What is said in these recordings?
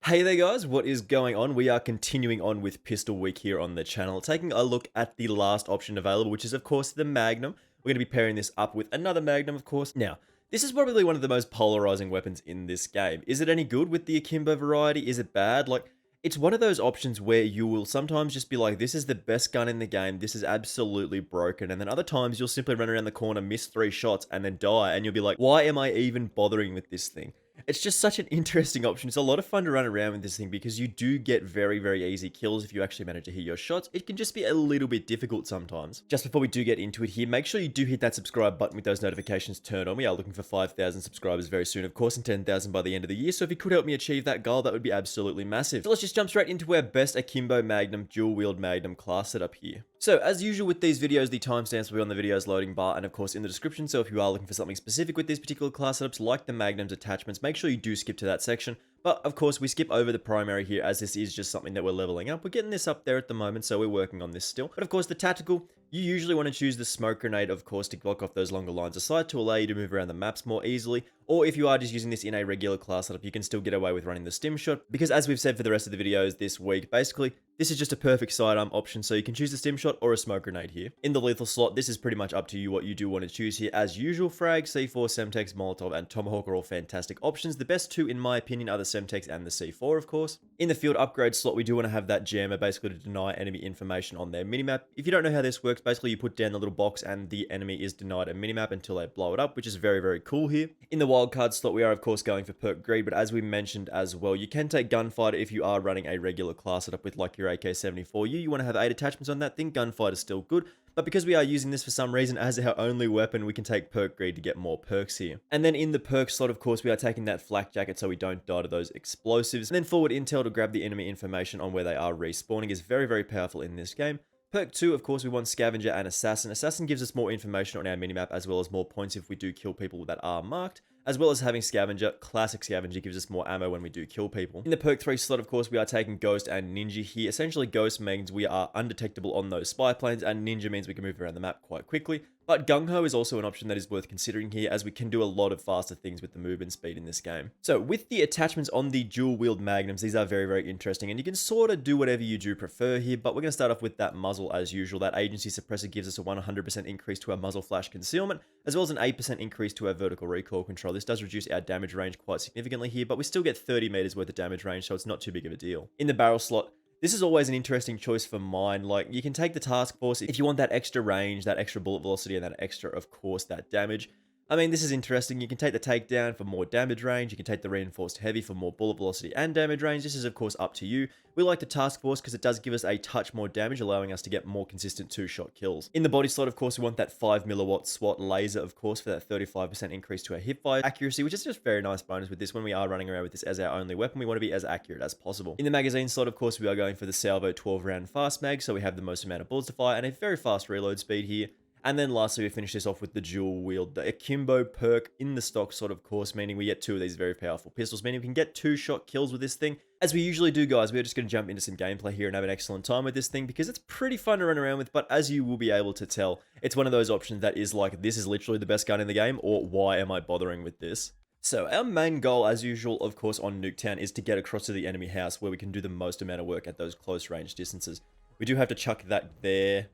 Hey there guys, what is going on? We are continuing on with Pistol Week here on the channel, taking a look at the last option available, which is of course the Magnum. We're going to be pairing this up with another Magnum, of course. Now, this is probably one of the most polarizing weapons in this game. Is it any good with the Akimbo variety? Is it bad? Like, it's one of those options where you will sometimes just be like, this is the best gun in the game, this is absolutely broken, and then other times you'll simply run around the corner, miss 3 shots, and then die, and you'll be like, why am I even bothering with this thing? It's just such an interesting option. It's a lot of fun to run around with this thing because you do get very, very easy kills if you actually manage to hit your shots. It can just be a little bit difficult sometimes. Just before we do get into it here, make sure you do hit that subscribe button with those notifications turned on. We are looking for 5,000 subscribers very soon, of course, and 10,000 by the end of the year. So if you could help me achieve that goal, that would be absolutely massive. So let's just jump straight into our best Akimbo Magnum Dual Wield Magnum Class setup here. So as usual with these videos, the timestamps will be on the video's loading bar and of course in the description. So if you are looking for something specific with these particular class setups like the Magnum's attachments, make sure you do skip to that section. But of course we skip over the primary here as this is just something that we're leveling up. We're getting this up there at the moment, so we're working on this still. But of course the tactical, you usually want to choose the smoke grenade, of course, to block off those longer lines of sight to allow you to move around the maps more easily. Or if you are just using this in a regular class setup, you can still get away with running the stim shot. Because as we've said for the rest of the videos this week, basically, this is just a perfect sidearm option, so you can choose a stim shot or a smoke grenade here. In the lethal slot, this is pretty much up to you what you do want to choose here. As usual, frag, C4, Semtex, Molotov, and Tomahawk are all fantastic options. The best two, in my opinion, are the Semtex and the C4, of course. In the field upgrade slot, we do want to have that jammer, basically to deny enemy information on their minimap. If you don't know how this works, basically you put down the little box and the enemy is denied a minimap until they blow it up, which is very, very cool here. In the wildcard slot, we are of course going for perk greed, but as we mentioned as well, you can take gunfighter if you are running a regular class setup with like your AK-74. You want to have 8 attachments on that thing. Gunfighter is still good, but because we are using this for some reason as our only weapon, we can take perk greed to get more perks here. And then in the perk slot, of course, we are taking that flak jacket so we don't die to those explosives. And then forward intel to grab the enemy information on where they are respawning is very, very powerful in this game. Perk 2, of course, we want Scavenger and Assassin. Assassin gives us more information on our minimap as well as more points if we do kill people that are marked, as well as having Scavenger. Classic Scavenger gives us more ammo when we do kill people. In the perk 3 slot, of course, we are taking Ghost and Ninja here. Essentially, Ghost means we are undetectable on those spy planes, and Ninja means we can move around the map quite quickly. But Gung Ho is also an option that is worth considering here, as we can do a lot of faster things with the movement speed in this game. So with the attachments on the Dual Wield Magnums, these are very, very interesting, and you can sort of do whatever you do prefer here, but we're going to start off with that muzzle as usual. That agency suppressor gives us a 100% increase to our muzzle flash concealment, as well as an 8% increase to our vertical recoil control. This does reduce our damage range quite significantly here, but we still get 30 meters worth of damage range, so it's not too big of a deal. In the barrel slot, this is always an interesting choice for mine. Like, you can take the task force if you want that extra range, that extra bullet velocity, and that extra, of course, that damage. I mean, this is interesting. You can take the takedown for more damage range. You can take the reinforced heavy for more bullet velocity and damage range. This is, of course, up to you. We like the task force because it does give us a touch more damage, allowing us to get more consistent 2-shot kills. In the body slot, of course, we want that 5 milliwatt SWAT laser, of course, for that 35% increase to our hipfire accuracy, which is just very nice bonus with this when we are running around with this as our only weapon. We want to be as accurate as possible. In the magazine slot, of course, we are going for the Salvo 12-round fast mag, so we have the most amount of bullets to fire and a very fast reload speed here. And then lastly, we finish this off with the dual wield, the Akimbo perk in the stock sort of course, meaning we get 2 of these very powerful pistols, meaning we can get 2-shot kills with this thing. As we usually do, guys, we're just going to jump into some gameplay here and have an excellent time with this thing because it's pretty fun to run around with, but as you will be able to tell, it's one of those options that is like, this is literally the best gun in the game, or why am I bothering with this? So our main goal, as usual, of course, on Nuketown is to get across to the enemy house where we can do the most amount of work at those close range distances. We do have to chuck that there.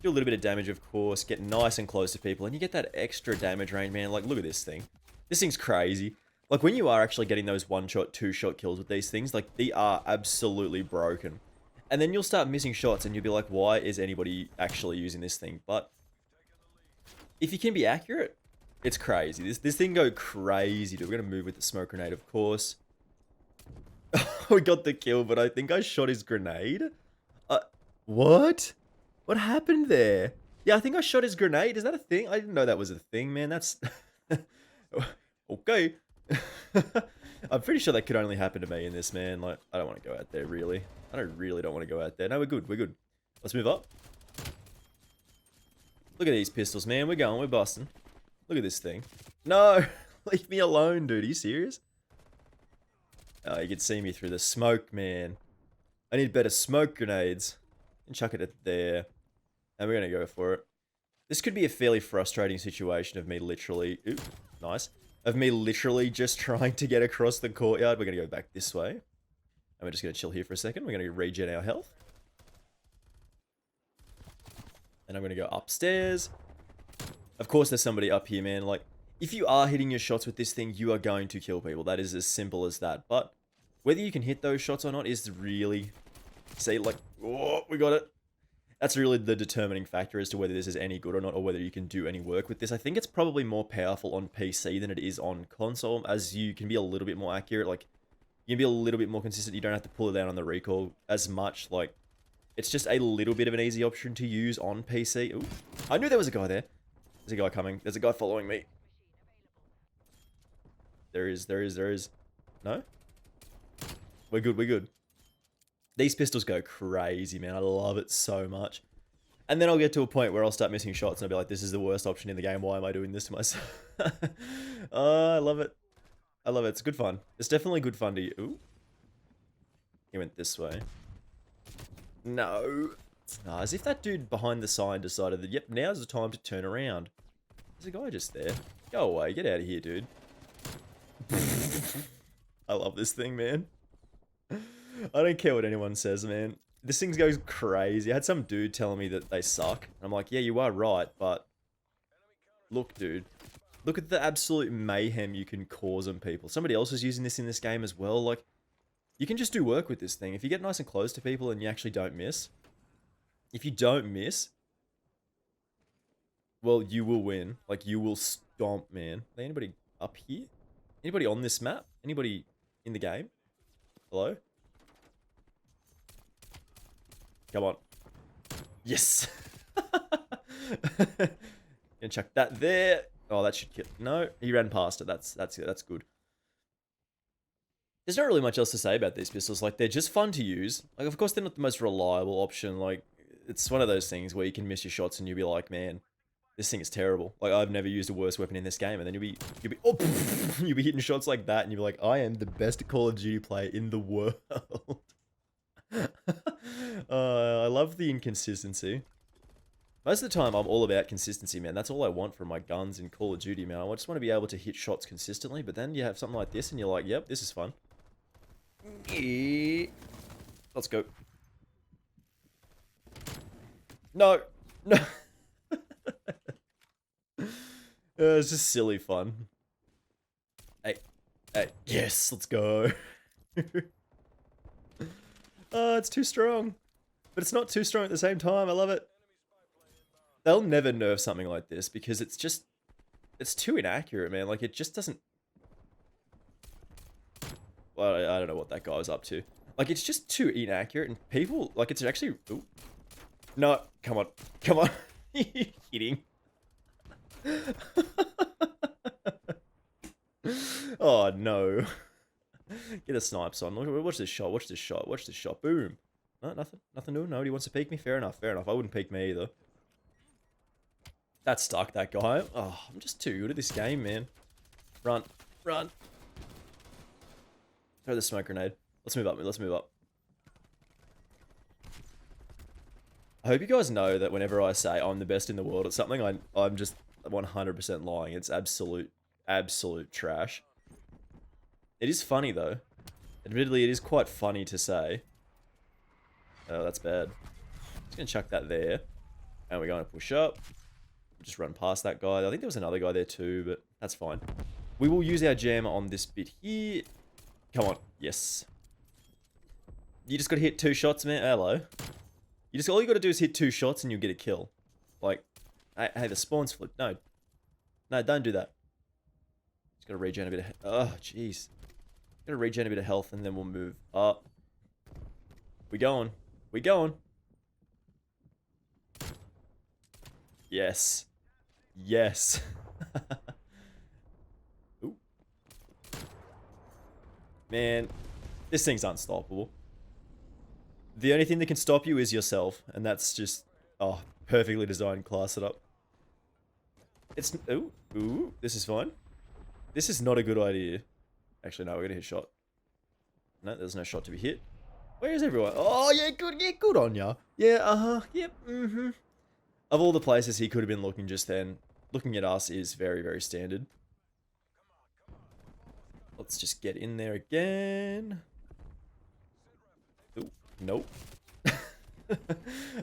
Do a little bit of damage, of course, get nice and close to people, and you get that extra damage range, man. Like, look at this thing. This thing's crazy. Like, when you are actually getting those 1-shot, 2-shot kills with these things, like, they are absolutely broken. And then you'll start missing shots, and you'll be like, why is anybody actually using this thing? But if you can be accurate, it's crazy. This thing go crazy, dude. We're going to move with the smoke grenade, of course. We got the kill, but I think I shot his grenade. What? What happened there? Yeah, I think I shot his grenade. Is that a thing? I didn't know that was a thing, man. That's... okay. I'm pretty sure that could only happen to me in this, man. Like, I don't want to go out there, really. I really don't want to go out there. No, we're good. We're good. Let's move up. Look at these pistols, man. We're going. We're busting. Look at this thing. No! Leave me alone, dude. Are you serious? Oh, you can see me through the smoke, man. I need better smoke grenades. And chuck it at there. And we're going to go for it. This could be a fairly frustrating situation of me literally... Ooh, nice. Of me literally just trying to get across the courtyard. We're going to go back this way. And we're just going to chill here for a second. We're going to regen our health. And I'm going to go upstairs. Of course, there's somebody up here, man. Like, if you are hitting your shots with this thing, you are going to kill people. That is as simple as that. But whether you can hit those shots or not is really... Say, like, oh, we got it. That's really the determining factor as to whether this is any good or not, or whether you can do any work with this. I think it's probably more powerful on PC than it is on console, as you can be a little bit more accurate. Like, you can be a little bit more consistent. You don't have to pull it down on the recoil as much. Like, it's just a little bit of an easy option to use on PC. Ooh, I knew there was a guy there. There's a guy coming. There's a guy following me. There is. No? We're good, we're good. These pistols go crazy, man. I love it so much. And then I'll get to a point where I'll start missing shots and I'll be like, this is the worst option in the game. Why am I doing this to myself? Oh, I love it. I love it. It's good fun. It's definitely good fun to you. Ooh. He went this way. No. Oh, as if that dude behind the sign decided that, yep, now's the time to turn around. There's a guy just there. Go away. Get out of here, dude. I love this thing, man. I don't care what anyone says, man. This thing goes crazy. I had some dude telling me that they suck. I'm like, yeah, you are right, but... Look, dude. Look at the absolute mayhem you can cause on people. Somebody else is using this in this game as well. Like, you can just do work with this thing. If you get nice and close to people and you actually don't miss... If you don't miss... Well, you will win. Like, you will stomp, man. Anybody up here? Anybody on this map? Anybody in the game? Hello? Come on. Yes! Gonna chuck that there. Oh, that should kill. No, he ran past it. That's good. There's not really much else to say about these pistols. Like, they're just fun to use. Like, of course, they're not the most reliable option. Like, it's one of those things where you can miss your shots and you'll be like, man, this thing is terrible. Like, I've never used a worse weapon in this game. And then you'll be, oh, you'll be hitting shots like that and you'll be like, I am the best Call of Duty player in the world. I love the inconsistency. Most of the time, I'm all about consistency, man. That's all I want from my guns in Call of Duty, man. I just want to be able to hit shots consistently, but then you have something like this and you're like, yep, this is fun. Let's go. No. No. It's just silly fun. Hey. Hey. Yes, let's go. Oh, it's too strong. But it's not too strong at the same time. I love it. They'll never nerf something like this because it's just... It's too inaccurate, man. Like, it just doesn't... Well, I don't know what that guy was up to. Like, it's just too inaccurate and people... Like, it's actually... Ooh. No, come on. Come on. You're kidding. Oh, no. Get the snipes on. Watch this shot. Watch this shot. Watch this shot. Boom. No, nothing. Nothing new. Nobody wants to peek me. Fair enough. Fair enough. I wouldn't peek me either. That stuck, that guy. Oh, I'm just too good at this game, man. Run. Run. Throw the smoke grenade. Let's move up. Let's move up. I hope you guys know that whenever I say I'm the best in the world at something, I'm just 100% lying. It's absolute trash. It is funny, though. Admittedly, it is quite funny to say. Oh, that's bad. Just gonna chuck that there. And we're going to push up. Just run past that guy. I think there was another guy there too, but that's fine. We will use our jammer on this bit here. Come on. Yes. You just got to hit 2 shots, man. Hello. All you got to do is hit 2 shots and you'll get a kill. Like, hey, the spawn's flipped. No. No, don't do that. Just got to regen a bit of... Oh, jeez. Got to regen a bit of health and then we'll move up. We going. We going. Yes. Yes. Ooh. Man, this thing's unstoppable. The only thing that can stop you is yourself, and that's just, oh, perfectly designed class setup. It's, ooh, this is fine. This is not a good idea. Actually, no, we're gonna hit shot. No, there's no shot to be hit. Where is everyone? Oh, yeah, good on ya. Yeah, yep, Of all the places he could have been looking just then, looking at us is very, very standard. Let's just get in there again. Nope.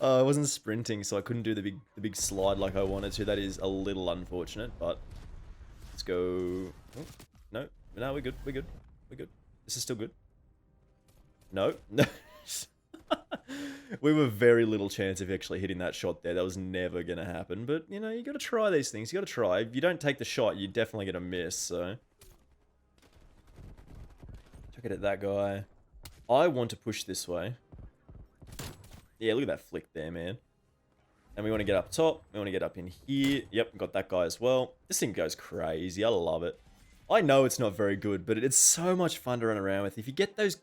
I wasn't sprinting, so I couldn't do the big slide like I wanted to. That is a little unfortunate, but let's go. Oh, no, we're good. We're good. We're good. This is still good. No, no. We were very little chance of actually hitting that shot there. That was never gonna happen. But you know, you got to try these things. You got to try. If you don't take the shot, you're definitely gonna miss. So check it at that guy. I want to push this way. Yeah, look at that flick there, man. And we want to get up top. We want to get up in here. Yep, got that guy as well. This thing goes crazy. I love it. I know it's not very good, but it's so much fun to run around with. If you get those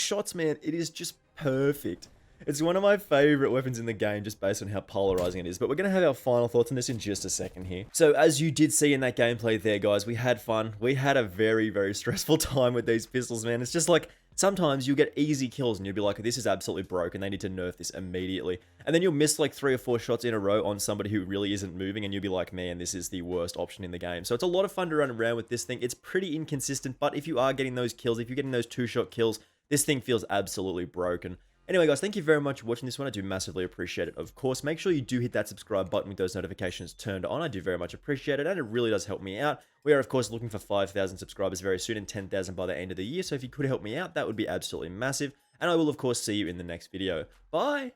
shots, man, it is just perfect. It's one of my favorite weapons in the game, just based on how polarizing it is. But we're going to have our final thoughts on this in just a second here. So as you did see in that gameplay there, guys, we had fun. We had a very, very stressful time with these pistols, man. It's just like, sometimes you'll get easy kills and you'll be like, this is absolutely broken. They need to nerf this immediately. And then you'll miss like 3 or 4 shots in a row on somebody who really isn't moving and you'll be like, man, this is the worst option in the game. So it's a lot of fun to run around with this thing. It's pretty inconsistent, but if you are getting those kills, if you're getting those 2-shot kills, this thing feels absolutely broken. Anyway, guys, thank you very much for watching this one. I do massively appreciate it, of course. Make sure you do hit that subscribe button with those notifications turned on. I do very much appreciate it, and it really does help me out. We are, of course, looking for 5,000 subscribers very soon and 10,000 by the end of the year. So if you could help me out, that would be absolutely massive. And I will, of course, see you in the next video. Bye!